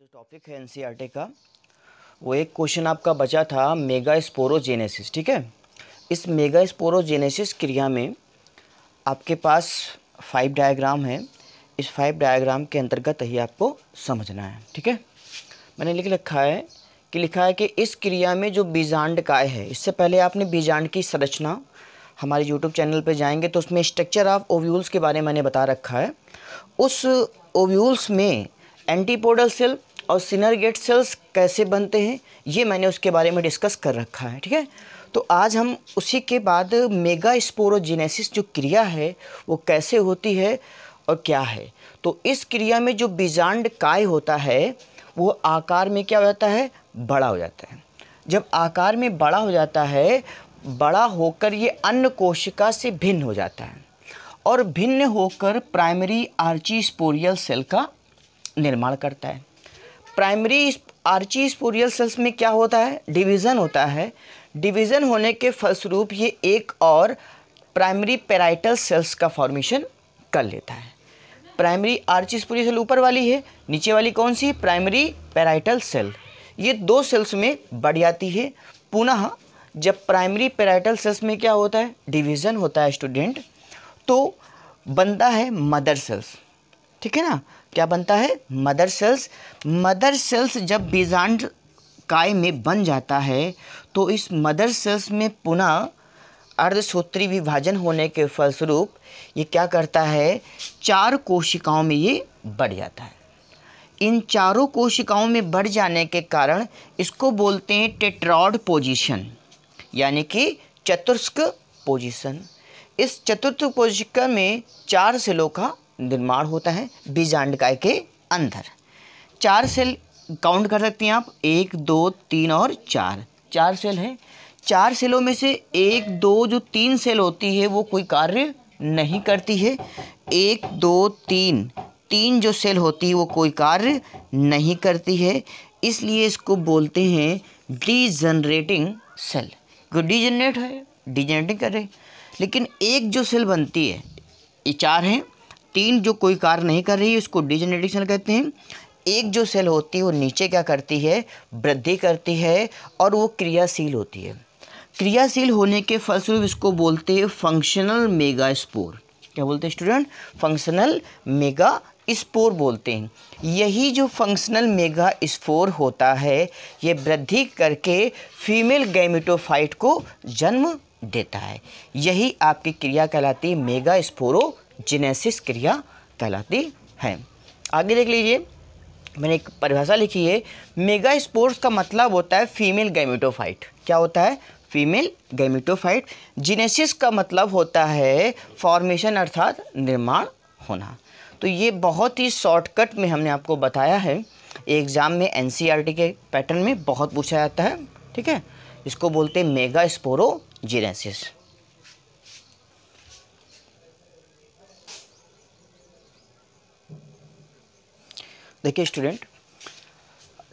जो टॉपिक है एनसीईआरटी का, वो एक क्वेश्चन आपका बचा था मेगा स्पोरोजेनेसिस। ठीक है, इस मेगा स्पोरोजेनेसिस क्रिया में आपके पास 5 डायग्राम है। इस 5 डायग्राम के अंतर्गत ही आपको समझना है। ठीक है, मैंने लिखा है कि इस क्रिया में जो बीजांडकाय है, इससे पहले आपने बीजांड की संरचना हमारे यूट्यूब चैनल पे जाएंगे तो उसमें स्ट्रक्चर ऑफ ओव्यूल्स के बारे में मैंने बता रखा है। उस ओव्यूल्स में एंटीपोडल सेल और सिनर्गेट सेल्स कैसे बनते हैं, ये मैंने उसके बारे में डिस्कस कर रखा है। ठीक है, तो आज हम उसी के बाद मेगा स्पोरोजेनेसिस जो क्रिया है वो कैसे होती है और क्या है। तो इस क्रिया में जो बीजांडकाय होता है वो आकार में क्या हो जाता है, बड़ा हो जाता है। जब आकार में बड़ा हो जाता है, बड़ा होकर ये अन्य कोशिका से भिन्न हो जाता है और भिन्न होकर प्राइमरी आर्चीस्पोरियल सेल का निर्माण करता है। प्राइमरी आर्चीस्पोरियल सेल्स में क्या होता है, डिवीज़न होता है। डिवीज़न होने के फलस्वरूप ये एक और प्राइमरी पेराइटल सेल्स का फॉर्मेशन कर लेता है। प्राइमरी आर्चीस्पोरियल सेल ऊपर वाली है, नीचे वाली कौन सी, प्राइमरी पेराइटल सेल। ये दो सेल्स में बढ़ जाती है। पुनः जब प्राइमरी पेराइटल सेल्स में क्या होता है, डिवीज़न होता है स्टूडेंट, तो बनता है मदर सेल्स। ठीक है ना, क्या बनता है, मदर सेल्स। मदर सेल्स जब बीजांडकाय में बन जाता है तो इस मदर सेल्स में पुनः अर्धसूत्री विभाजन होने के फलस्वरूप ये क्या करता है, 4 कोशिकाओं में ये बढ़ जाता है। इन चारों कोशिकाओं में बढ़ जाने के कारण इसको बोलते हैं टेट्रॉड पोजीशन, यानी कि चतुष्क पोजीशन। इस चतुर्थ पोजीशन में 4 सेलों का निर्माण होता है बीजांडकाय के अंदर। 4 सेल काउंट कर सकते हैं आप, 1 2 3 और 4। 4 सेल हैं। 4 सेलों में से 1 2 जो 3 सेल होती है वो कोई कार्य नहीं करती है। 1 2 3 जो सेल होती है वो कोई कार्य नहीं करती है, इसलिए इसको बोलते हैं डीजनरेटिंग सेल। कोई डीजनरेट है, डीजनरेटिंग कर रहे। लेकिन एक जो सेल बनती है, ये 4 हैं, 3 जो कोई कार्य नहीं कर रही है उसको डीजनरेटिंग सेल कहते हैं। एक जो सेल होती है वो नीचे क्या करती है, वृद्धि करती है और वो क्रियाशील होती है। क्रियाशील होने के फलस्वरूप इसको बोलते हैं फंक्शनल मेगास्पोर। क्या बोलते हैं स्टूडेंट, फंक्शनल मेगा स्पोर बोलते हैं। यही जो फंक्शनल मेगा स्पोर होता है ये वृद्धि करके फीमेल गैमेटोफाइट को जन्म देता है। यही आपकी क्रिया कहलाती है मेगा स्पोरोजेनेसिस क्रिया कहलाती है। आगे देख लीजिए, मैंने एक परिभाषा लिखी है। मेगा स्पोर्स का मतलब होता है फीमेल गैमेटोफाइट। क्या होता है, फीमेल गैमेटोफाइट। जेनेसिस का मतलब होता है फॉर्मेशन अर्थात निर्माण होना। तो ये बहुत ही शॉर्टकट में हमने आपको बताया है। एग्ज़ाम में एनसीईआरटी के पैटर्न में बहुत पूछा जाता है। ठीक है, इसको बोलते हैं मेगा स्पोरोजेनेसिस। देखिए स्टूडेंट,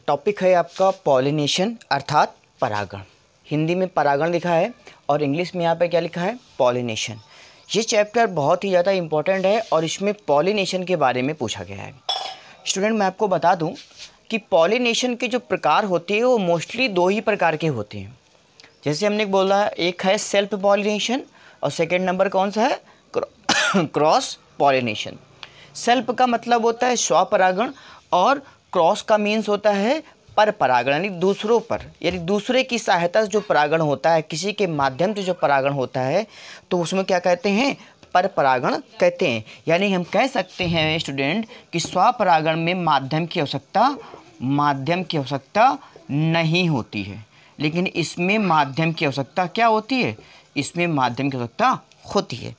टॉपिक है आपका पॉलिनेशन अर्थात परागण। हिंदी में परागण लिखा है और इंग्लिश में यहाँ पे क्या लिखा है, पॉलिनेशन। ये चैप्टर बहुत ही ज़्यादा इम्पोर्टेंट है और इसमें पॉलिनेशन के बारे में पूछा गया है। स्टूडेंट मैं आपको बता दूं कि पॉलिनेशन के जो प्रकार होते हैं वो मोस्टली 2 ही प्रकार के होते हैं। जैसे हमने बोला, एक है सेल्फ पॉलिनेशन और सेकेंड नंबर कौन सा है, क्रॉस पॉलिनेशन। सेल्फ का मतलब होता है स्वपरागण और क्रॉस का मीन्स होता है पर परागण, यानी दूसरों पर, यानी दूसरे की सहायता से जो परागण होता है, किसी के माध्यम से जो परागण होता है तो उसमें क्या कहते हैं, पर परागण कहते हैं। यानी हम कह सकते हैं स्टूडेंट कि स्वपरागण में माध्यम की आवश्यकता नहीं होती है, लेकिन इसमें माध्यम की आवश्यकता क्या होती है, इसमें माध्यम की आवश्यकता होती है।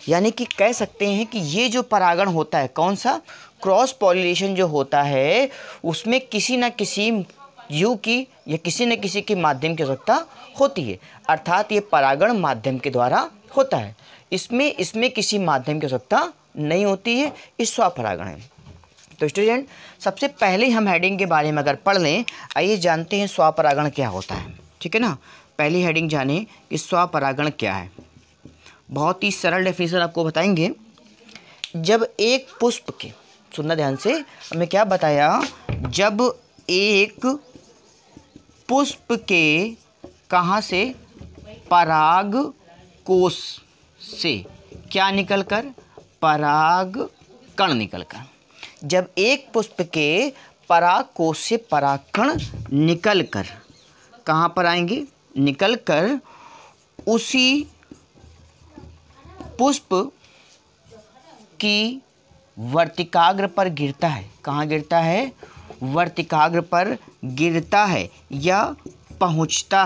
यानी कि कह सकते हैं कि ये जो परागण होता है, कौन सा, क्रॉस पॉलिनेशन जो होता है, उसमें किसी न किसी जीव की या किसी न किसी के माध्यम की आवश्यकता होती है। अर्थात ये परागण माध्यम के द्वारा होता है। इसमें किसी माध्यम की आवश्यकता नहीं होती है, इस स्वपरागण है। तो स्टूडेंट सबसे पहले हम हेडिंग के बारे में अगर पढ़ लें, आइए जानते हैं स्वपरागण क्या होता है। ठीक है ना, पहली हेडिंग जाने कि स्वपरागण क्या है। बहुत ही सरल डेफिनेशन आपको बताएंगे। जब एक पुष्प के, सुनना ध्यान से, हमें क्या बताया, जब एक पुष्प के कहाँ से, पराग कोश से क्या निकलकर, पराग कण निकलकर। जब एक पुष्प के पराग कोश से परागकण निकलकर कहाँ पर आएंगे, निकलकर उसी पुष्प की वर्तिकाग्र पर गिरता है। कहाँ गिरता है, वर्तिकाग्र पर गिरता है या पहुँचता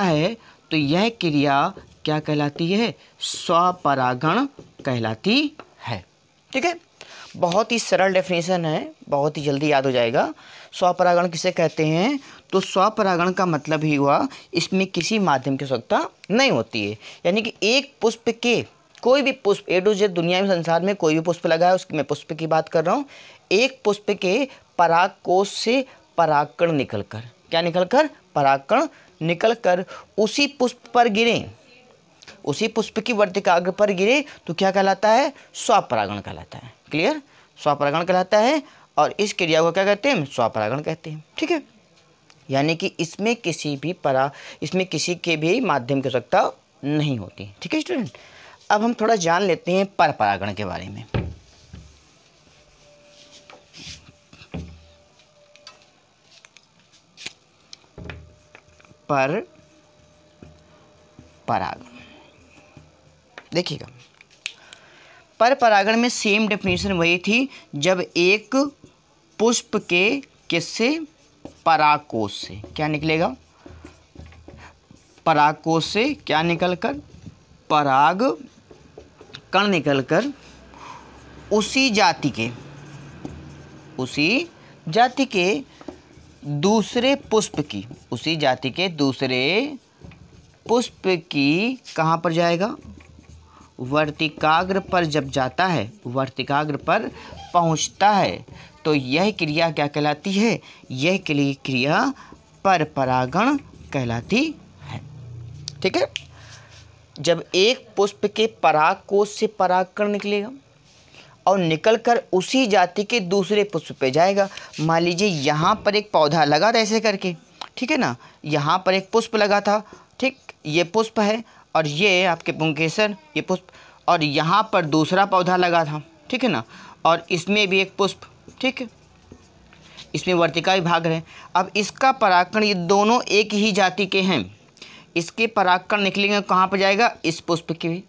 है, तो यह क्रिया क्या कहलाती है, स्वपरागण कहलाती है। ठीक है, बहुत ही सरल डेफिनेशन है, बहुत ही जल्दी याद हो जाएगा। स्वपरागण किसे कहते हैं, तो स्वपरागण का मतलब ही हुआ इसमें किसी माध्यम की आवश्यकता नहीं होती है। यानी कि एक पुष्प के, कोई भी पुष्प, ए टू जेड दुनिया में, संसार में कोई भी पुष्प लगा है, उसकी मैं पुष्प की बात कर रहा हूँ। एक पुष्प के परागकोश से परागकण निकलकर, क्या निकलकर, परागकण निकलकर उसी पुष्प पर गिरे, उसी पुष्प की वर्तिकाग्र पर गिरे तो क्या कहलाता है, स्वपरागण कहलाता है। क्लियर, स्वपरागण कहलाता है। और इस क्रिया को क्या कहते हैं, स्वपरागण कहते हैं। ठीक है, यानी कि इसमें इसमें किसी के भी माध्यम की आवश्यकता नहीं होती। ठीक है स्टूडेंट, अब हम थोड़ा जान लेते हैं परपरागण के बारे में। परपरागण देखिएगा, परपरागण में सेम डेफिनेशन वही थी, जब एक पुष्प के किससे, परागकोश से क्या निकलेगा, परागकोश से क्या निकलकर, पराग कण निकलकर उसी जाति के दूसरे पुष्प की, उसी जाति के दूसरे पुष्प की कहाँ पर जाएगा, वर्तिकाग्र पर जब जाता है, वर्तिकाग्र पर पहुँचता है, तो यह क्रिया क्या कहलाती है, यह क्रिया परपरागण कहलाती है। ठीक है, जब एक पुष्प के परागकोश से परागकण निकलेगा और निकलकर उसी जाति के दूसरे पुष्प पे जाएगा। मान लीजिए यहाँ पर एक पौधा लगा था ऐसे करके, ठीक है ना, यहाँ पर एक पुष्प लगा था, ठीक, ये पुष्प है और ये आपके पुंकेसर, ये पुष्प, और यहाँ पर दूसरा पौधा लगा था, ठीक है ना, और इसमें भी एक पुष्प, ठीक है, इसमें वर्तिका विभाग है। अब इसका परागकण, ये दोनों एक ही जाति के हैं, इसके परागकण निकलेंगे कहाँ पर जाएगा, इस पुष्प की,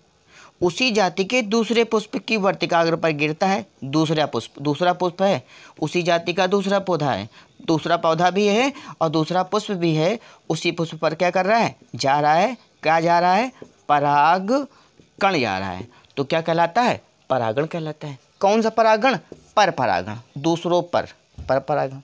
उसी जाति के दूसरे पुष्प की वर्तिकाग्र पर गिरता है, दूसरा पुष्प है, उसी जाति का दूसरा पौधा है, दूसरा पौधा भी है और दूसरा पुष्प भी है, उसी पुष्प पर क्या कर रहा है, जा रहा है, क्या जा रहा है, परागकण जा रहा है, तो क्या कहलाता है, परागण कहलाता है। कौन सा परागण, परपरागण, दूसरों पर परपरागण।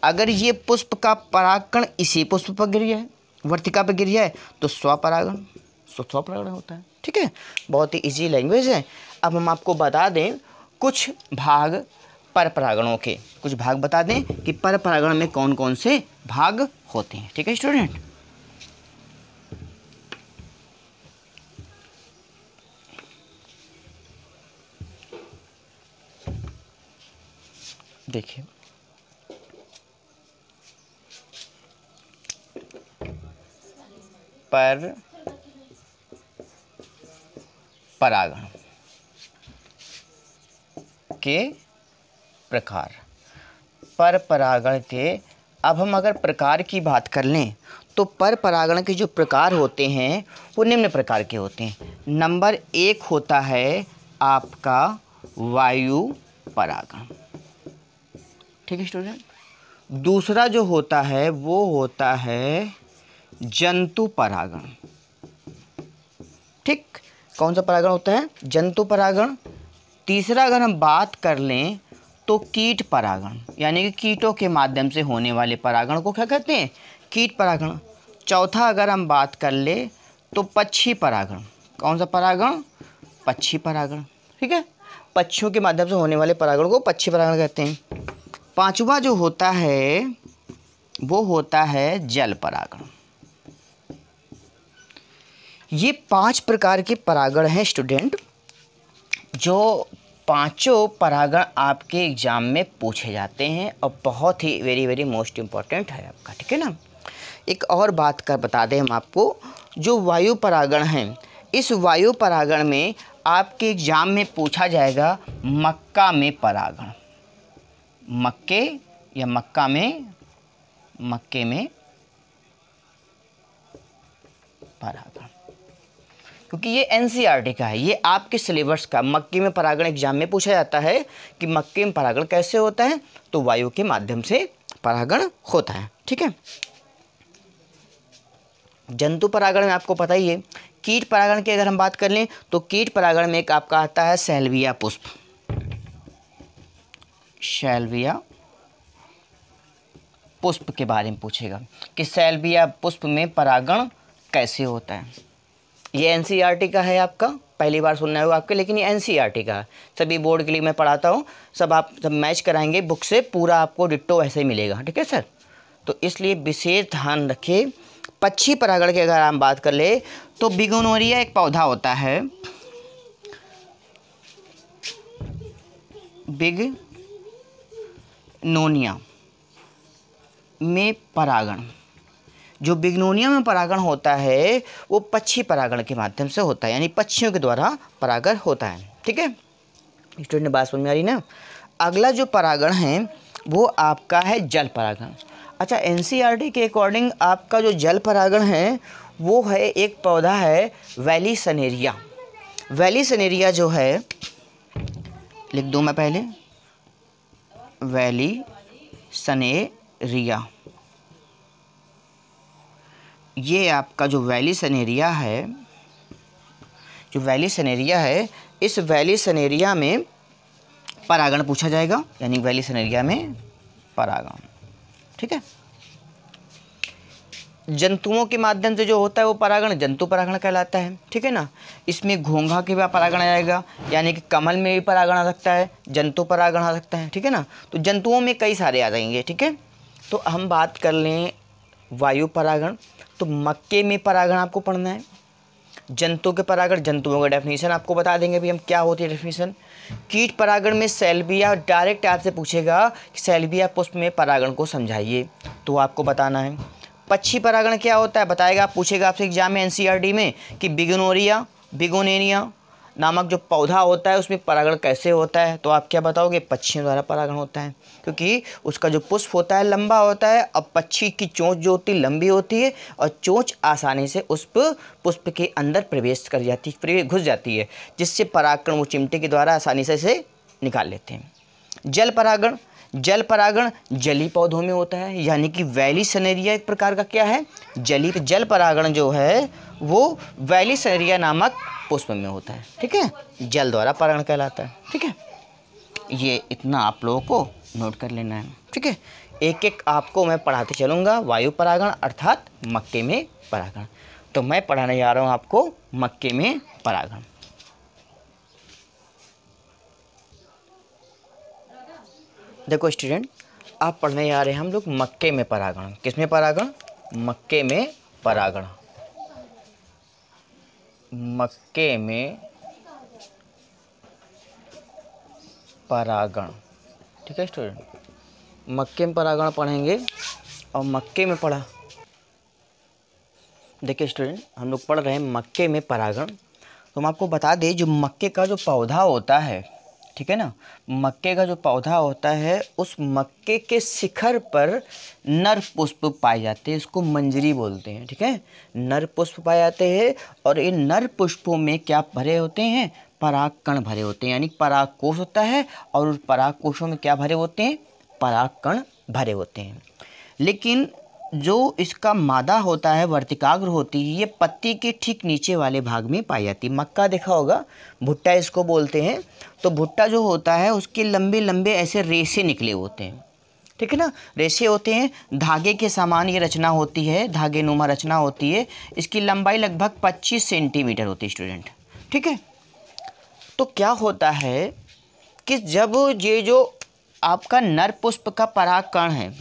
अगर ये पुष्प का परागकण इसी पुष्प पर गिर जाए, वर्तिका पर गिर जाए, तो स्वपरागण होता है। ठीक है, बहुत ही इजी लैंग्वेज है। अब हम आपको बता दें कुछ भाग परपरागणों के, कुछ भाग बता दें कि परपरागण में कौन कौन से भाग होते हैं। ठीक है स्टूडेंट, देखिए, परपरागण के प्रकार, परपरागण के, अब हम अगर प्रकार की बात कर लें तो परपरागण के जो प्रकार होते हैं वो निम्न प्रकार के होते हैं। नंबर 1 होता है आपका वायु परागण। ठीक है स्टूडेंट, दूसरा जो होता है वो होता है जंतु परागण। ठीक, कौन सा परागण होता है, जंतु परागण। तीसरा अगर हम बात कर लें तो कीट परागण, यानी कि कीटों के माध्यम से होने वाले परागण को क्या कहते हैं, कीट परागण। चौथा अगर हम बात कर ले तो पक्षी परागण। कौन सा परागण, पक्षी परागण। ठीक है, पक्षियों के माध्यम से होने वाले परागण को पक्षी परागण कहते हैं। पांचवा जो होता है वो होता है जल परागण। ये 5 प्रकार के परागण हैं स्टूडेंट, जो पांचों परागण आपके एग्जाम में पूछे जाते हैं और बहुत ही वेरी वेरी मोस्ट इम्पॉर्टेंट है आपका, ठीक है ना। एक और बात कर बता दें हम आपको, जो वायु परागण हैं, इस वायु परागण में आपके एग्जाम में पूछा जाएगा मक्का में परागण, मक्के या मक्का में, मक्के में परागण, क्योंकि ये एनसीईआरटी का है, ये आपके सिलेबस का। मक्के में परागण एग्जाम में पूछा जाता है कि मक्के में परागण कैसे होता है, तो वायु के माध्यम से परागण होता है, ठीक है। जंतु परागण में आपको पता ही है। कीट परागण की अगर हम बात कर लें तो कीट परागण में एक आपका आता है सैल्विया पुष्प, सैल्विया पुष्प के बारे में पूछेगा कि सैल्विया पुष्प में परागण कैसे होता है। ये एनसीईआरटी का है आपका, पहली बार सुनना होगा आपके, लेकिन ये एनसीईआरटी का है। सभी बोर्ड के लिए मैं पढ़ाता हूँ, सब आप सब मैच कराएंगे बुक से, पूरा आपको डिट्टो ऐसे ही मिलेगा, ठीक है सर। तो इसलिए विशेष ध्यान रखिए। पक्षी परागण की अगर हम बात कर ले तो बिगोनोरिया एक पौधा होता है, बिगनोनिया में परागण, जो बिगनोनिया में परागण होता है वो पक्षी परागण के माध्यम से होता है, यानी पक्षियों के द्वारा परागण होता है, ठीक है। स्टूडेंट बात समझ में आ रही ना। अगला जो परागण है वो आपका है जल परागण। अच्छा, एनसीईआरटी के अकॉर्डिंग आपका जो जल परागण है वो है एक पौधा है वैली सनेरिया। वैली सनेरिया जो है, लिख दूँ मैं पहले, वैली सनेरिया, ये आपका जो वैली सनेरिया है, जो वैली सनेरिया है, इस वैली सनेरिया में परागण पूछा जाएगा, यानी वैली सनेरिया में परागण, ठीक है। जंतुओं के माध्यम से जो होता है वो परागण जंतु परागण कहलाता है, ठीक है ना। इसमें घोंघा के भी परागण आएगा, यानी कि कमल में भी परागण आ सकता है, जंतु परागण आ सकता है, ठीक है ना। तो जंतुओं में कई सारे आ जाएंगे, ठीक है। तो हम बात कर लें वायु परागण, तो मक्के में परागण आपको पढ़ना है। जंतु के परागण, जंतुओं का डेफिनेशन आपको बता देंगे भी हम क्या होती है डेफिनेशन। कीट परागण में सैल्विया, डायरेक्ट आपसे पूछेगा कि सैल्विया पुष्प में परागण को समझाइए, तो आपको बताना है। पक्षी परागण क्या होता है बताएगा, पूछेगा आपसे एग्जाम में एनसीईआरटी में कि बिगोनेनिया नामक जो पौधा होता है उसमें परागण कैसे होता है, तो आप क्या बताओगे, पक्षियों द्वारा परागण होता है, क्योंकि उसका जो पुष्प होता है लंबा होता है और पक्षी की चोंच जो होती है लंबी होती है और चोंच आसानी से उस पुष्प के अंदर प्रवेश कर जाती है, घुस जाती है, जिससे परागकण वो चिमटे के द्वारा आसानी से इसे निकाल लेते हैं। जल परागण, जल परागण जली पौधों में होता है, यानी कि वैली सनेरिया एक प्रकार का क्या है, जल परागण जो है वो वैली सनेरिया नामक पुष्प में होता है, ठीक है, जल द्वारा परागण कहलाता है, ठीक है। ये इतना आप लोगों को नोट कर लेना है, ठीक है। एक एक आपको मैं पढ़ाते चलूँगा वायु परागण अर्थात मक्के में परागण। तो मैं पढ़ाने जा रहा हूँ आपको मक्के में परागण। देखो स्टूडेंट, आप पढ़ने जा रहे हैं हम लोग मक्के में परागण। किस में परागण, मक्के में परागण, मक्के में परागण, ठीक है स्टूडेंट। मक्के में परागण पढ़ेंगे और मक्के में पढ़ा, देखिए स्टूडेंट हम लोग पढ़ रहे हैं मक्के में परागण। तो हम आपको बता दें जो मक्के का जो पौधा होता है, ठीक है ना, मक्के का जो पौधा होता है उस मक्के के शिखर पर नर पुष्प पाए जाते हैं, इसको मंजरी बोलते हैं, ठीक है। नर पुष्प पाए जाते हैं और इन नर पुष्पों में क्या भरे होते हैं, परागकण भरे होते हैं, यानी परागकोश होता है और उस परागकोशों में क्या भरे होते हैं, परागकण भरे होते हैं। लेकिन जो इसका मादा होता है, वर्तिकाग्र होती है, ये पत्ती के ठीक नीचे वाले भाग में पाई जाती है। मक्का देखा होगा, भुट्टा इसको बोलते हैं। तो भुट्टा जो होता है उसके लंबे लंबे ऐसे रेशे निकले होते हैं, ठीक है ना, रेशे होते हैं, धागे के समान ये रचना होती है, धागे नुमा रचना होती है। इसकी लंबाई लगभग 25 सेंटीमीटर होती है स्टूडेंट, ठीक है। तो क्या होता है कि जब ये जो आपका नर पुष्प का परागकण है,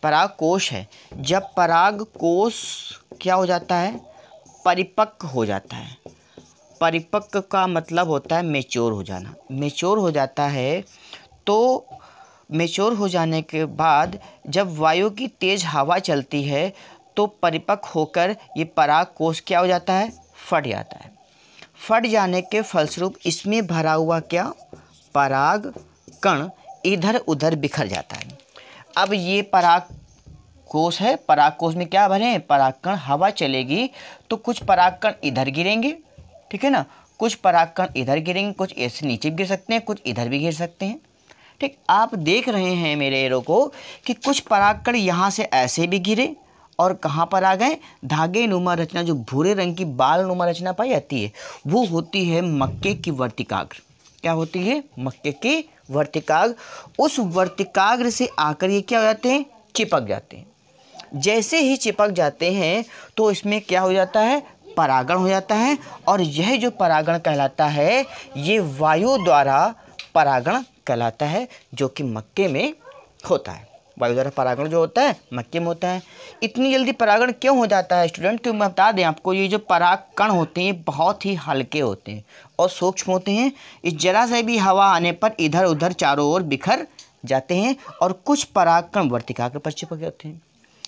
परागकोश है, जब परागकोश क्या हो जाता है, परिपक्व हो जाता है, परिपक्व का मतलब होता है मेच्योर हो जाना। मेच्योर हो जाता है तो मेच्योर हो जाने के बाद जब वायु की तेज़ हवा चलती है तो परिपक्व होकर ये पराग कोश क्या हो जाता है, फट जाता है। फट जाने के फलस्वरूप इसमें भरा हुआ क्या, पराग कण इधर उधर बिखर जाता है। अब ये पराग कोश है, पराग कोश में क्या भरे हैं, पराग कण। हवा चलेगी तो कुछ पराग कण इधर गिरेंगे, ठीक है ना, कुछ पराग कण इधर गिरेंगे, कुछ ऐसे नीचे भी गिर सकते हैं, कुछ इधर भी गिर सकते हैं। ठीक, आप देख रहे हैं मेरे एरो को कि कुछ पराग कण यहाँ से ऐसे भी गिरे और कहाँ पर आ गए, धागे नुमा रचना, जो भूरे रंग की बाल नुमा रचना पाई जाती है वो होती है मक्के की वर्तिकाग्र। क्या होती है, मक्के की वर्तिकाग्र। उस वर्तिकाग्र से आकर ये क्या हो जाते हैं, चिपक जाते हैं। जैसे ही चिपक जाते हैं तो इसमें क्या हो जाता है, परागण हो जाता है। और यह जो परागण कहलाता है ये वायु द्वारा परागण कहलाता है, जो कि मक्के में होता है। वायु द्वारा परागण जो होता है मक्के में होता है। इतनी जल्दी परागण क्यों हो जाता है स्टूडेंट, क्यों मैं बता दें आपको, ये जो पराग कण होते हैं बहुत ही हल्के होते हैं और सूक्ष्म होते हैं। इस जरा से भी हवा आने पर इधर उधर चारों ओर बिखर जाते हैं और कुछ पराग कण वर्तिकाग्र पर चिपक जाते हैं,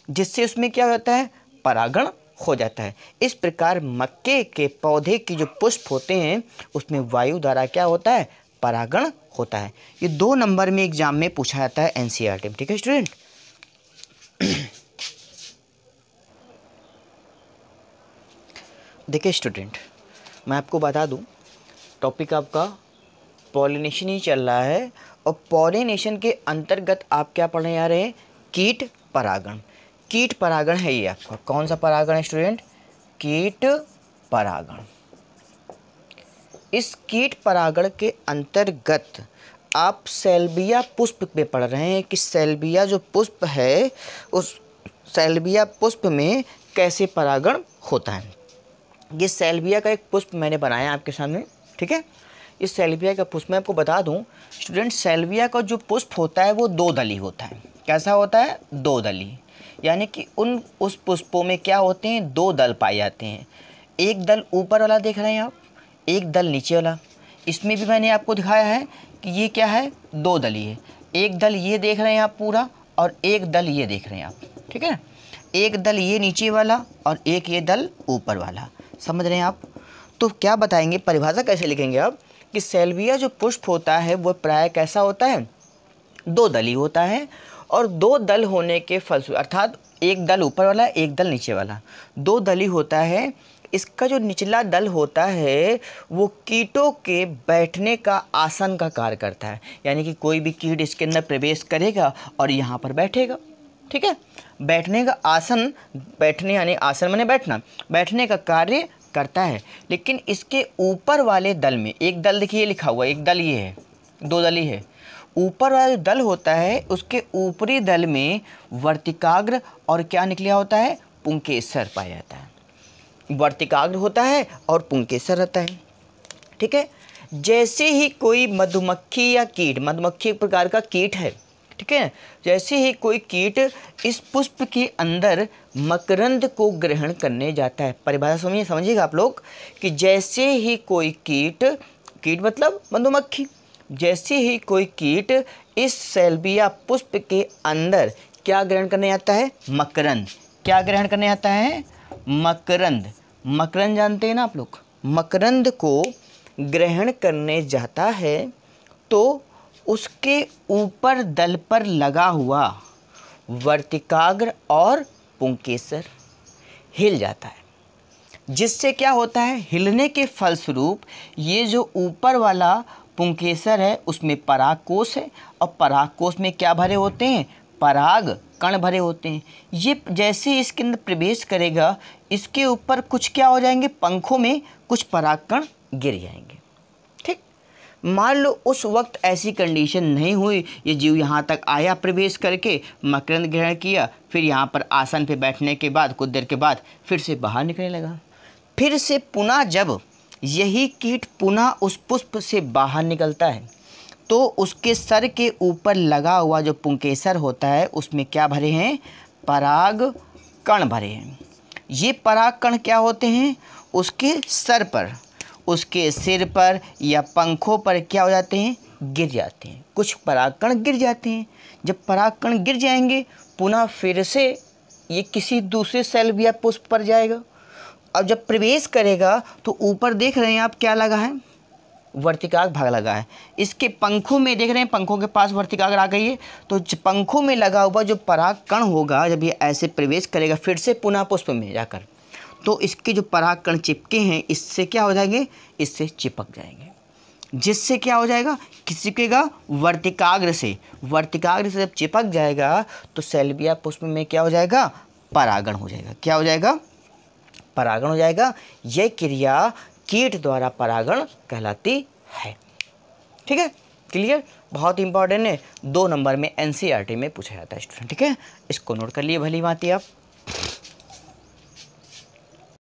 जिससे उसमें क्या होता है, परागण हो जाता है। इस प्रकार मक्के के पौधे के जो पुष्प होते हैं उसमें वायु द्वारा क्या होता है, परागण होता है। ये 2 नंबर में एग्जाम में पूछा जाता है एनसीईआरटी में, ठीक है स्टूडेंट। देखिए स्टूडेंट, मैं आपको बता दूं टॉपिक आपका पॉलिनेशन ही चल रहा है और पॉलिनेशन के अंतर्गत आप क्या पढ़ने जा रहे हैं, कीट परागण। कीट परागण है ये आपका, कौन सा परागण है स्टूडेंट, कीट परागण। इस कीट परागण के अंतर्गत आप सैल्विया पुष्प पे पढ़ रहे हैं कि सैल्विया जो पुष्प है उस सैल्विया पुष्प में कैसे परागण होता है। ये सैल्विया का एक पुष्प मैंने बनाया आपके सामने, ठीक है। इस सैल्विया का पुष्प मैं आपको बता दूं स्टूडेंट, सैल्विया का जो पुष्प होता है वो 2 दली होता है। कैसा होता है, 2 दली, यानी कि उस पुष्पों में क्या होते हैं, 2 दल पाए जाते हैं। एक दल ऊपर वाला देख रहे हैं आप, एक दल नीचे वाला। इसमें भी मैंने आपको दिखाया है कि ये क्या है, 2 दली है। एक दल ये देख रहे हैं आप पूरा और एक दल ये देख रहे हैं आप, ठीक है। एक दल ये नीचे वाला और एक ये दल ऊपर वाला, समझ रहे हैं आप। तो क्या बताएंगे, परिभाषा कैसे लिखेंगे आप कि सैल्विया जो पुष्प होता है वो प्राय कैसा होता है, 2 दली होता है। और 2 दल होने के फलस्वरूप, अर्थात एक दल ऊपर वाला एक दल नीचे वाला, 2 दली होता है। इसका जो निचला दल होता है वो कीटों के बैठने का आसन का कार्य करता है, यानी कि कोई भी कीट इसके अंदर प्रवेश करेगा और यहाँ पर बैठेगा, ठीक है। बैठने का आसन, बैठने यानी आसन माने बैठना, बैठने का कार्य करता है। लेकिन इसके ऊपर वाले दल में, एक दल देखिए लिखा हुआ, एक दल ये है, 2 दली है। ऊपर वाला जो दल होता है उसके ऊपरी दल में वर्तिकाग्र और क्या निकला होता है, पुंकेसर पाया जाता है। वर्तिकाग्र होता है और पुंकेसर रहता है, ठीक है। जैसे ही कोई मधुमक्खी या कीट, मधुमक्खी एक प्रकार का कीट है, ठीक है, जैसे ही कोई कीट इस पुष्प के अंदर मकरंद को ग्रहण करने जाता है, परिभाषा समझिएगा आप लोग कि जैसे ही कोई कीट, कीट मतलब मधुमक्खी, जैसे ही कोई कीट इस सैल्विया पुष्प के अंदर क्या ग्रहण करने आता है, मकरंद। क्या ग्रहण करने आता है, मकरंद। मकरंद जानते हैं ना आप लोग, मकरंद को ग्रहण करने जाता है तो उसके ऊपर दल पर लगा हुआ वर्तिकाग्र और पुंकेसर हिल जाता है, जिससे क्या होता है, हिलने के फलस्वरूप ये जो ऊपर वाला पुंकेसर है उसमें पराग कोश है और पराग कोश में क्या भरे होते हैं, पराग कण भरे होते हैं। ये जैसे इसके अंदर प्रवेश करेगा इसके ऊपर कुछ क्या हो जाएंगे, पंखों में कुछ पराग कण गिर जाएंगे, ठीक। मान लो उस वक्त ऐसी कंडीशन नहीं हुई, ये जीव यहाँ तक आया प्रवेश करके मकरंद ग्रहण किया, फिर यहाँ पर आसन पे बैठने के बाद कुछ देर के बाद फिर से बाहर निकलने लगा। फिर से पुनः जब यही कीट पुनः उस पुष्प से बाहर निकलता है तो उसके सर के ऊपर लगा हुआ जो पुंकेसर होता है उसमें क्या भरे हैं, पराग कण भरे हैं। ये पराग कण क्या होते हैं, उसके सर पर उसके सिर पर या पंखों पर क्या हो जाते हैं, गिर जाते हैं। कुछ परागकण गिर जाते हैं। जब परागकण गिर जाएंगे पुनः फिर से ये किसी दूसरे सेल या पुष्प पर जाएगा। अब जब प्रवेश करेगा तो ऊपर देख रहे हैं आप क्या लगा है, वर्तिकाग्र भाग लगा है। इसके पंखों में देख रहे हैं, पंखों के पास वर्तिकाग्र आ गई है। तो पंखों में लगा हुआ जो परागकण होगा जब ये ऐसे प्रवेश करेगा फिर से पुनः पुष्प में जाकर, तो इसके जो परागकण चिपके हैं इससे क्या हो जाएंगे, इससे चिपक जाएंगे। जिससे क्या हो जाएगा, चिपकेगा वर्तिकाग्र से। वर्तिकाग्र से जब चिपक जाएगा तो सैल्विया पुष्प में क्या हो जाएगा, परागण हो जाएगा। क्या हो जाएगा, परागण हो जाएगा। यह क्रिया कीट द्वारा परागण कहलाती है। ठीक है, क्लियर। बहुत इंपॉर्टेंट है, 2 नंबर में एनसीईआरटी में पूछा जाता है स्टूडेंट। ठीक है, इसको नोट कर लिए भली भांति आप।